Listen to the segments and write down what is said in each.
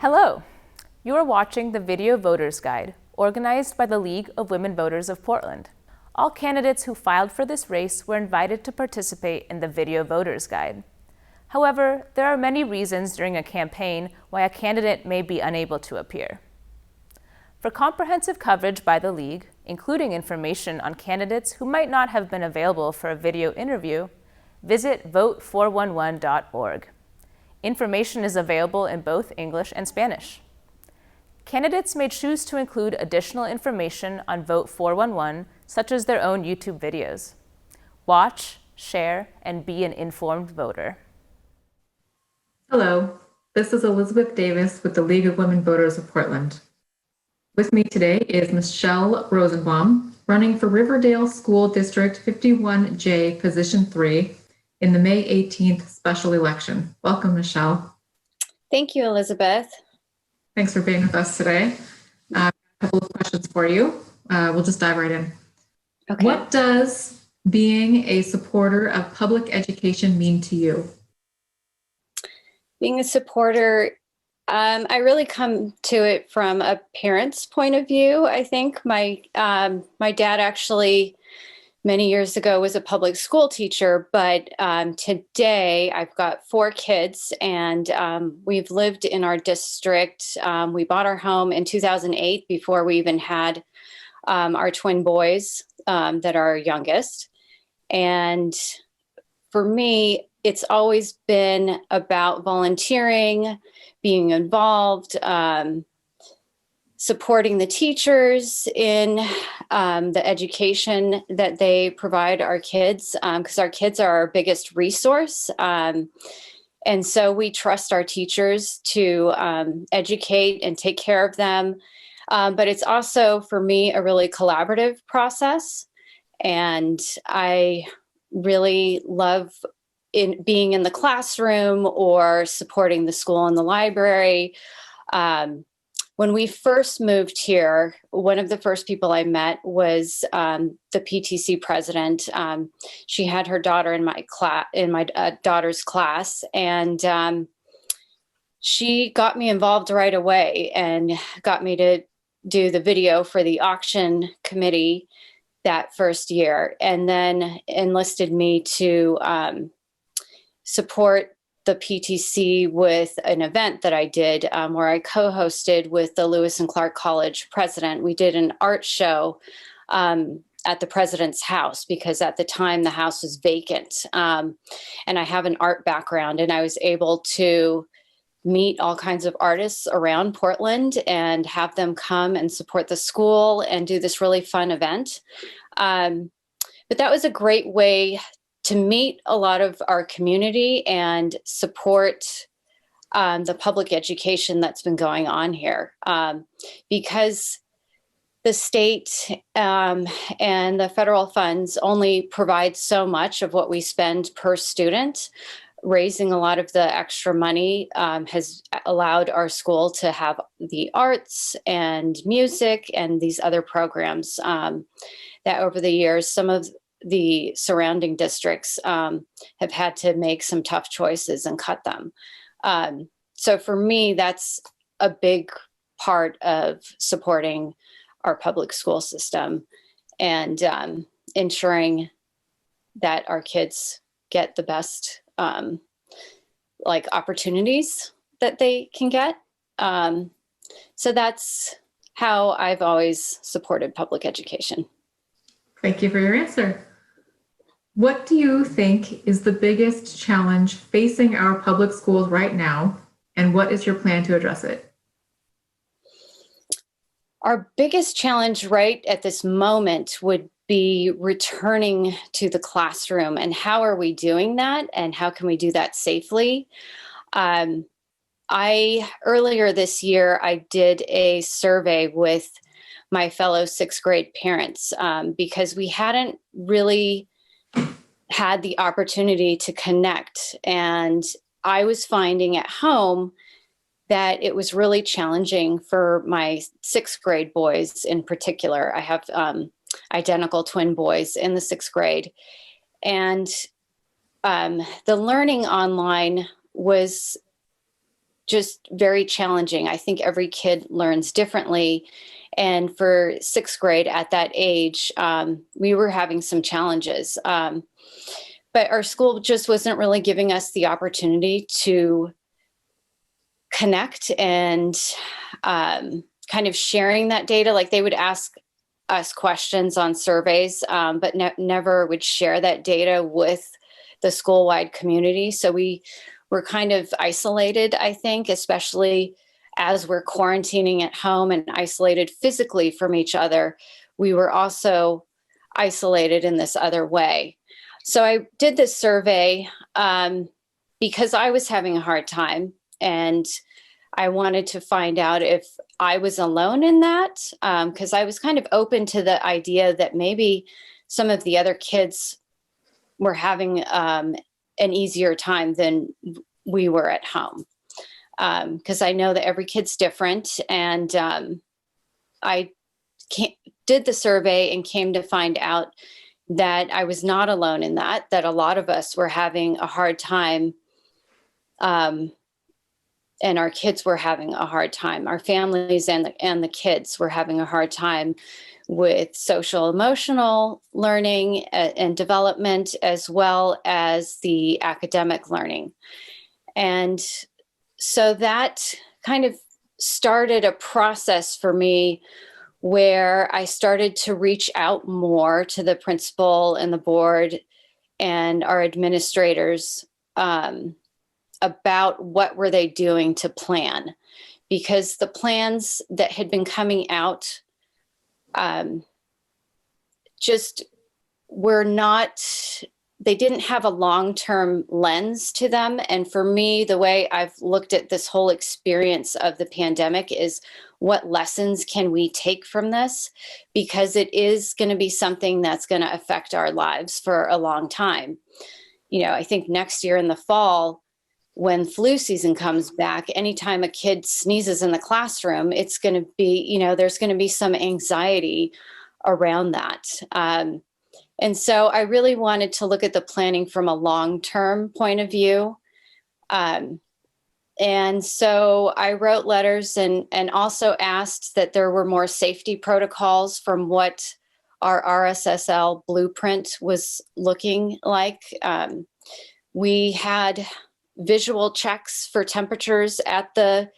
Hello! You are watching the Video Voters Guide, organized by the League of Women Voters of Portland. All candidates who filed for this race were invited to participate in the Video Voters Guide. However, there are many reasons during a campaign why a candidate may be unable to appear. For comprehensive coverage by the League, including information on candidates who might not have been available for a video interview, visit vote411.org. Information is available in both English and Spanish. Candidates may choose to include additional information on Vote 411, such as their own YouTube videos. Watch, share, and be an informed voter. Hello, this is Elizabeth Davis with the League of Women Voters of Portland. With me today is Michele Rosenbaum, running for Riverdale School District 51J, Position 3, in the May 18th special election. Welcome, Michele. Thank you, Elizabeth. Thanks for being with us today. A couple of questions for you. We'll just dive right in. Okay. What does being a supporter of public education mean to you? Being a supporter, I really come to it from a parent's point of view. I think my dad actually many years ago was a public school teacher, but today I've got 4 kids and we've lived in our district. We bought our home in 2008 before we even had our twin boys that are our youngest. And for me, it's always been about volunteering, being involved, supporting the teachers in the education that they provide our kids, because our kids are our biggest resource. And so we trust our teachers to educate and take care of them. But it's also, for me, a really collaborative process. And I really love being in the classroom or supporting the school and the library. When we first moved here, one of the first people I met was the PTC president. She had her daughter in my daughter's class, and she got me involved right away and got me to do the video for the auction committee that first year, and then enlisted me to support the PTC with an event that I did where I co-hosted with the Lewis and Clark College president. We did an art show at the president's house because at the time the house was vacant. And I have an art background, and I was able to meet all kinds of artists around Portland and have them come and support the school and do this really fun event. But that was a great way to meet a lot of our community and support the public education that's been going on here. Because the state and the federal funds only provide so much of what we spend per student. Raising a lot of the extra money has allowed our school to have the arts and music and these other programs that over the years, some of the surrounding districts have had to make some tough choices and cut them. So for me, that's a big part of supporting our public school system and ensuring that our kids get the best opportunities that they can get. So that's how I've always supported public education. Thank you for your answer. What do you think is the biggest challenge facing our public schools right now, and what is your plan to address it? Our biggest challenge right at this moment would be returning to the classroom, and how are we doing that, and how can we do that safely? Earlier this year, I did a survey with my fellow 6th grade parents because we hadn't really had the opportunity to connect. And I was finding at home that it was really challenging for my 6th grade boys in particular. I have identical twin boys in the 6th grade. And the learning online was just very challenging. I think every kid learns differently. And for sixth grade at that age, we were having some challenges. But our school just wasn't really giving us the opportunity to connect and kind of sharing that data. Like they would ask us questions on surveys, but never would share that data with the school-wide community. So we were kind of isolated, I think, especially as we're quarantining at home and isolated physically from each other. We were also isolated in this other way. So I did this survey because I was having a hard time, and I wanted to find out if I was alone in that, because I was kind of open to the idea that maybe some of the other kids were having an easier time than we were at home. Because I know that every kid's different, and I did the survey and came to find out that I was not alone in that a lot of us were having a hard time, and our kids were having a hard time. Our families and the kids were having a hard time with social emotional learning and development, as well as the academic learning. And so that kind of started a process for me where I started to reach out more to the principal and the board and our administrators about what were they doing to plan, because the plans that had been coming out just were not, they didn't have a long-term lens to them. And for me, the way I've looked at this whole experience of the pandemic is, what lessons can we take from this? Because it is going to be something that's going to affect our lives for a long time. You know, I think next year in the fall, when flu season comes back, anytime a kid sneezes in the classroom, it's going to be, you know, there's going to be some anxiety around that. And so I really wanted to look at the planning from a long-term point of view. And so I wrote letters and also asked that there were more safety protocols from what our RSSL blueprint was looking like. We had visual checks for temperatures at the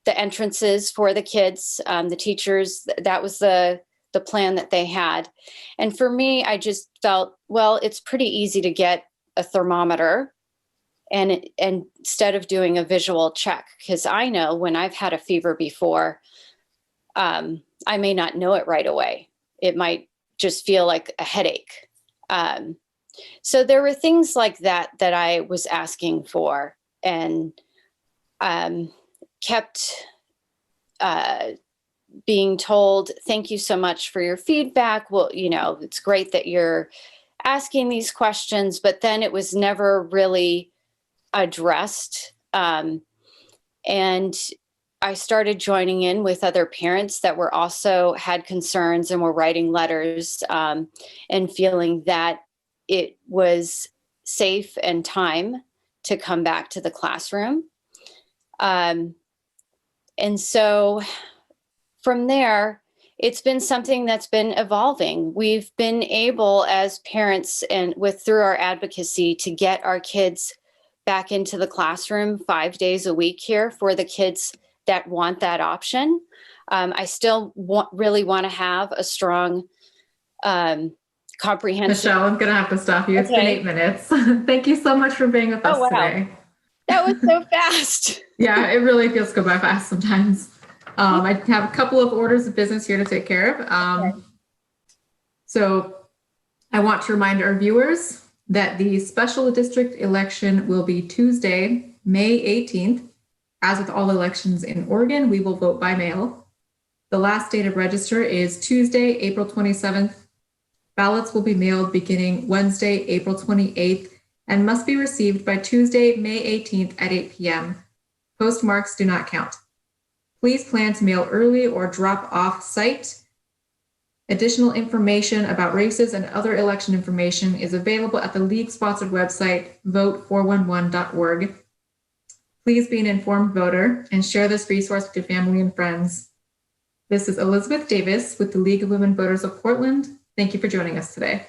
entrances for the kids, the teachers. That was the plan that they had. And for me, I just felt, well, it's pretty easy to get a thermometer and instead of doing a visual check, because I know when I've had a fever before, I may not know it right away. It might just feel like a headache. So there were things like that I was asking for, and kept being told, thank you so much for your feedback. Well, you know, it's great that you're asking these questions, but then it was never really addressed. And I started joining in with other parents that were also had concerns and were writing letters, and feeling that it was safe and time to come back to the classroom. And so from there, it's been something that's been evolving. We've been able as parents and through our advocacy to get our kids back into the classroom 5 days a week here for the kids that want that option. I still really want to have a strong, comprehensive. Michelle, I'm going to have to stop you. It's been 8 minutes. Thank you so much for being with us today. That was so fast. Yeah, it really feels go by fast sometimes. I have a couple of orders of business here to take care of. So I want to remind our viewers that the special district election will be Tuesday, May 18th. As with all elections in Oregon, we will vote by mail. The last day to register is Tuesday, April 27th. Ballots will be mailed beginning Wednesday, April 28th, and must be received by Tuesday, May 18th at 8 p.m. Postmarks do not count. Please plan to mail early or drop off site. Additional information about races and other election information is available at the league-sponsored website, vote411.org. Please be an informed voter and share this resource with your family and friends. This is Elizabeth Davis with the League of Women Voters of Portland. Thank you for joining us today.